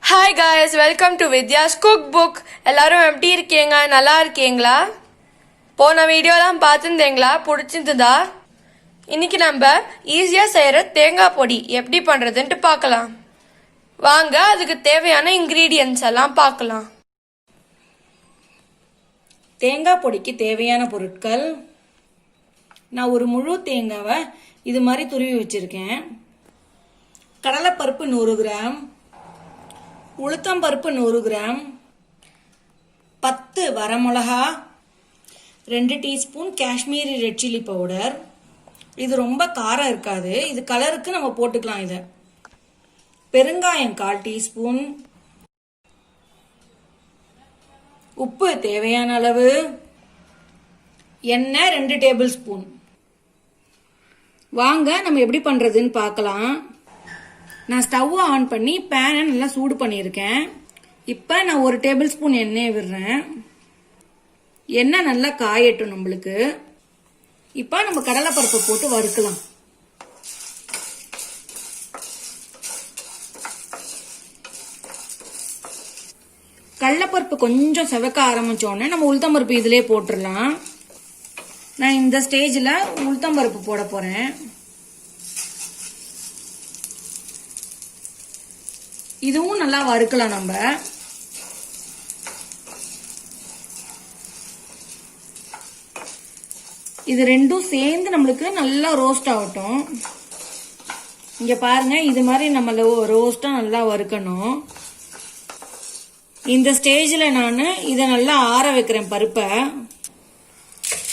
Hi guys, welcome to Vidya's cook book. எல்லாரும் எப்படி இருக்கீங்க? நல்லா இருக்கீங்களா? போன வீடியோலாம் பார்த்துருந்தீங்களா? பிடிச்சிருந்ததா? இன்னைக்கு நம்ம ஈஸியாக செய்கிற தேங்காய் பொடி எப்படி பண்ணுறதுன்ட்டு பார்க்கலாம். வாங்க, அதுக்கு தேவையான இன்க்ரீடியன்ஸ் எல்லாம் பார்க்கலாம். தேங்காய் பொடிக்கு தேவையான பொருட்கள்: நான் ஒரு முழு தேங்காவை இது மாதிரி துருவி வச்சிருக்கேன். கடலைப்பருப்பு 100 கிராம், உளுத்தம்பருப்பு 100 கிராம், 10 வரமிளகா, 2 teaspoon Kashmiri red chilli powder. இது ரொம்ப காரம் இருக்காது, இது கலருக்கு நம்ம போட்டுக்கலாம். இதை பெருங்காயம் 1/4 டீஸ்பூன், உப்பு தேவையான அளவு, எண்ணெய் 2 டேபிள் ஸ்பூன். வாங்க நம்ம எப்படி பண்றதுன்னு பார்க்கலாம். நான் ஸ்டவ் ஆன் பண்ணி பேனை நல்லா சூடு பண்ணியிருக்கேன். இப்போ நான் 1 டேபிள் ஸ்பூன் எண்ணெய் விடுறேன். எண்ணெய் நல்லா காயட்டும் நம்மளுக்கு. இப்போ நம்ம கடலைப்பருப்பை போட்டு வறுக்கலாம். கடலைப்பருப்பு கொஞ்சம் செவக்க ஆரம்பிச்சோடனே நம்ம உளுத்தம்பருப்பு இதிலே போட்டுடலாம். நான் இந்த ஸ்டேஜில் உளுத்தம்பருப்பு போட போறேன். இதுவும் நல்லா வறுக்கலாம். நம்ம இது ரெண்டும் சேர்ந்து நம்மளுக்கு நல்லா ரோஸ்ட் ஆகட்டும். இங்க பாருங்க, இது மாதிரி நம்ம ரோஸ்டா நல்லா வறுக்கணும். இந்த ஸ்டேஜ்ல நான் இதை நல்லா ஆற வைக்கிறேன் பருப்பை.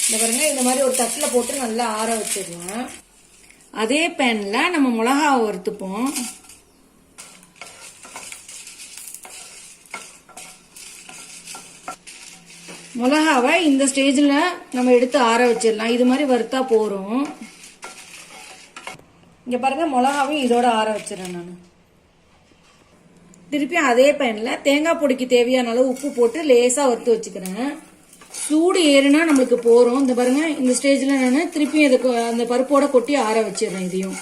இந்த பாருங்க, இந்த மாதிரி ஒரு தட்டுல போட்டு நல்லா ஆற வச்சிடலாம். அதே பேன்ல நம்ம மிளகாவை வறுத்துப்போம். மிளகாவை இந்த ஸ்டேஜில் நம்ம எடுத்து ஆற வச்சிடலாம். இது மாதிரி வறுத்தா போறோம். இங்க பாருங்க, மிளகாவையும் இதோட ஆற வச்சிடறேன். நான் திருப்பி அதே பேன்ல தேங்காய் பொடிக்கு தேவையான அளவு உப்பு போட்டு லேசா வறுத்து வச்சுக்கிறேன். சூடு ஏறுனா நம்மளுக்கு போறோம். இந்த பாருங்க, இந்த ஸ்டேஜ்ல நான் திருப்பி அந்த பருப்போட கொட்டி ஆற வச்சிடறேன். இதையும்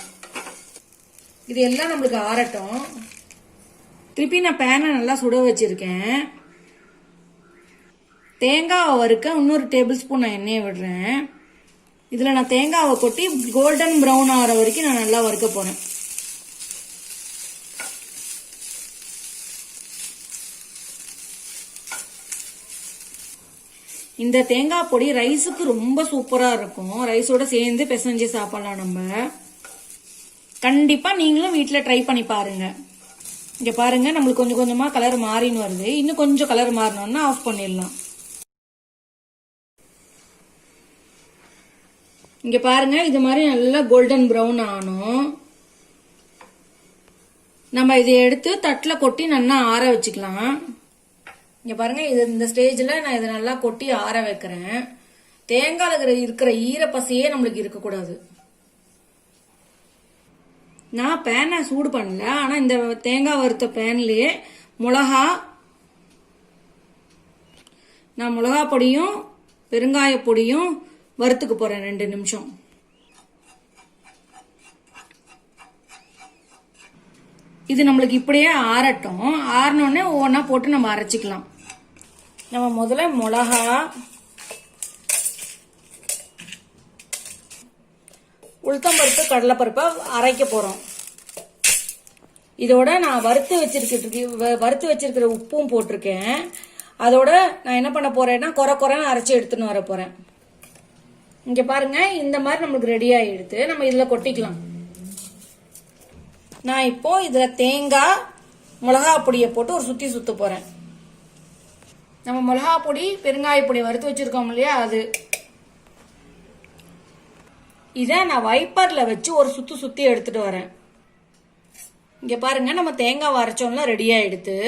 இது எல்லாம் நம்மளுக்கு ஆறட்டும். திருப்பி நான் பேனை நல்லா சுட வச்சிருக்கேன். தேங்காவை வறுக்க இன்னொரு டேபிள் ஸ்பூன் நான் எண்ணெயை விடுறேன். இதுல நான் தேங்காவை கொட்டி கோல்டன் ப்ரௌன் ஆகிற வரைக்கும் நான் நல்லா வறுக்க போறேன். இந்த தேங்காய் பொடி ரைஸுக்கு ரொம்ப சூப்பரா இருக்கும். ரைஸோட சேர்ந்து பிசைஞ்சு சாப்பிடலாம். நம்ம கண்டிப்பா நீங்களும் வீட்டுல ட்ரை பண்ணி பாருங்க. இங்க பாருங்க, நம்மளுக்கு கொஞ்சம் கொஞ்சமா கலர் மாறின்னு வருது. இன்னும் கொஞ்சம் கலர் மாறணும்னா ஆஃப் பண்ணிடலாம். இங்க பாருங்க, இது மாதிரி நல்லா கோல்டன் ப்ரௌன் ஆகணும். நம்ம இதை எடுத்து தட்டுல கொட்டி நல்லா ஆற வச்சுக்கலாம். இங்க பாருங்க, இது இந்த ஸ்டேஜ்ல நான் இதை நல்லா கொட்டி ஆற வைக்கிறேன். தேங்காய்ல இருக்கிற ஈரப்பசையே நம்மளுக்கு இருக்கக்கூடாது. நான் பேனை சூடு பண்ணல, ஆனா இந்த தேங்காய் வறுத்த பேன்லயே நான் மிளகா பொடியும் பெருங்காய பொடியும் வறுத்துக்கு போறேன் 2 நிமிஷம். இது நம்மளுக்கு இப்படியே ஆறட்டும். ஆறினோடனே ஒவ்வொன்னா போட்டு நம்ம அரைச்சிக்கலாம். நம்ம முதல்ல மிளகா, உளுத்தம்பருப்பு, கடலைப்பருப்பை அரைக்க போறோம். இதோட நான் வறுத்து வச்சிருக்கிற உப்பும் போட்டிருக்கேன். அதோட நான் என்ன பண்ண போறேன்னா குறைன்னு அரைச்சி எடுத்துன்னு வர போறேன். இங்க பாருங்க, இந்த மாதிரி நம்மளுக்கு ரெடி ஆயிடுது. நம்ம இதுல கொட்டிக்கலாம். நான் இப்போ இதுல தேங்காய், மிளகா பொடியை போட்டு ஒரு சுத்தி சுத்த போறேன். நம்ம மிளகா பொடி, பெருங்காய பொடி வறுத்து வச்சிருக்கோம் இல்லையா, அது இத நான் வைப்பர்ல வச்சு ஒரு சுத்தி எடுத்துட்டு வரேன். இங்க பாருங்க, நம்ம தேங்காய் அரைச்சோம்ல, ரெடி ஆயிடுது.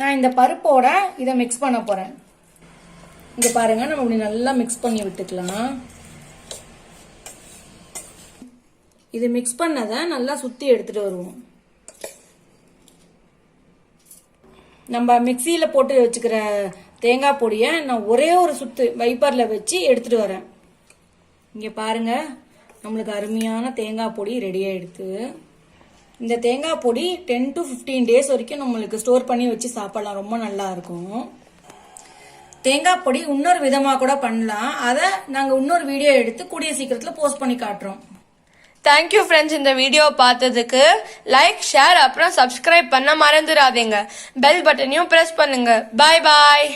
நான் இந்த பருப்போட இதை மிக்ஸ் பண்ண போறேன். இங்க பாருங்க, நம்ம இப்படி நல்லா மிக்ஸ் பண்ணி விட்டுக்கலாம். இது மிக்ஸ் பண்ணதை நல்லா சுத்தி எடுத்துட்டு வருவோம். நம்ம மிக்சியில போட்டு வச்சுக்கிற தேங்காய் பொடியை நான் ஒரே ஒரு சுத்து வைப்பர்ல வச்சு எடுத்துட்டு வரேன். இங்க பாருங்க, நம்மளுக்கு அருமையான தேங்காய் பொடி ரெடி ஆயிடுது. இந்த தேங்காய் பொடி 10 to 15 டேஸ் வரைக்கும் நம்மளுக்கு ஸ்டோர் பண்ணி வச்சு சாப்பிடலாம், ரொம்ப நல்லா இருக்கும். தேங்காய் பொடி இன்னொரு விதமா கூட பண்ணலாம், அதை நாங்க இன்னொரு வீடியோ எடுத்து கூடிய சீக்கிரத்துல போஸ்ட் பண்ணி காட்டுறோம். தேங்க்யூ ஃப்ரெண்ட்ஸ், இந்த வீடியோ பார்த்ததுக்கு. லைக், ஷேர் அப்புறம் சப்ஸ்கிரைப் பண்ண மறந்துடாதீங்க. பெல் பட்டனையும் பிரஸ் பண்ணுங்க. பாய் பாய்.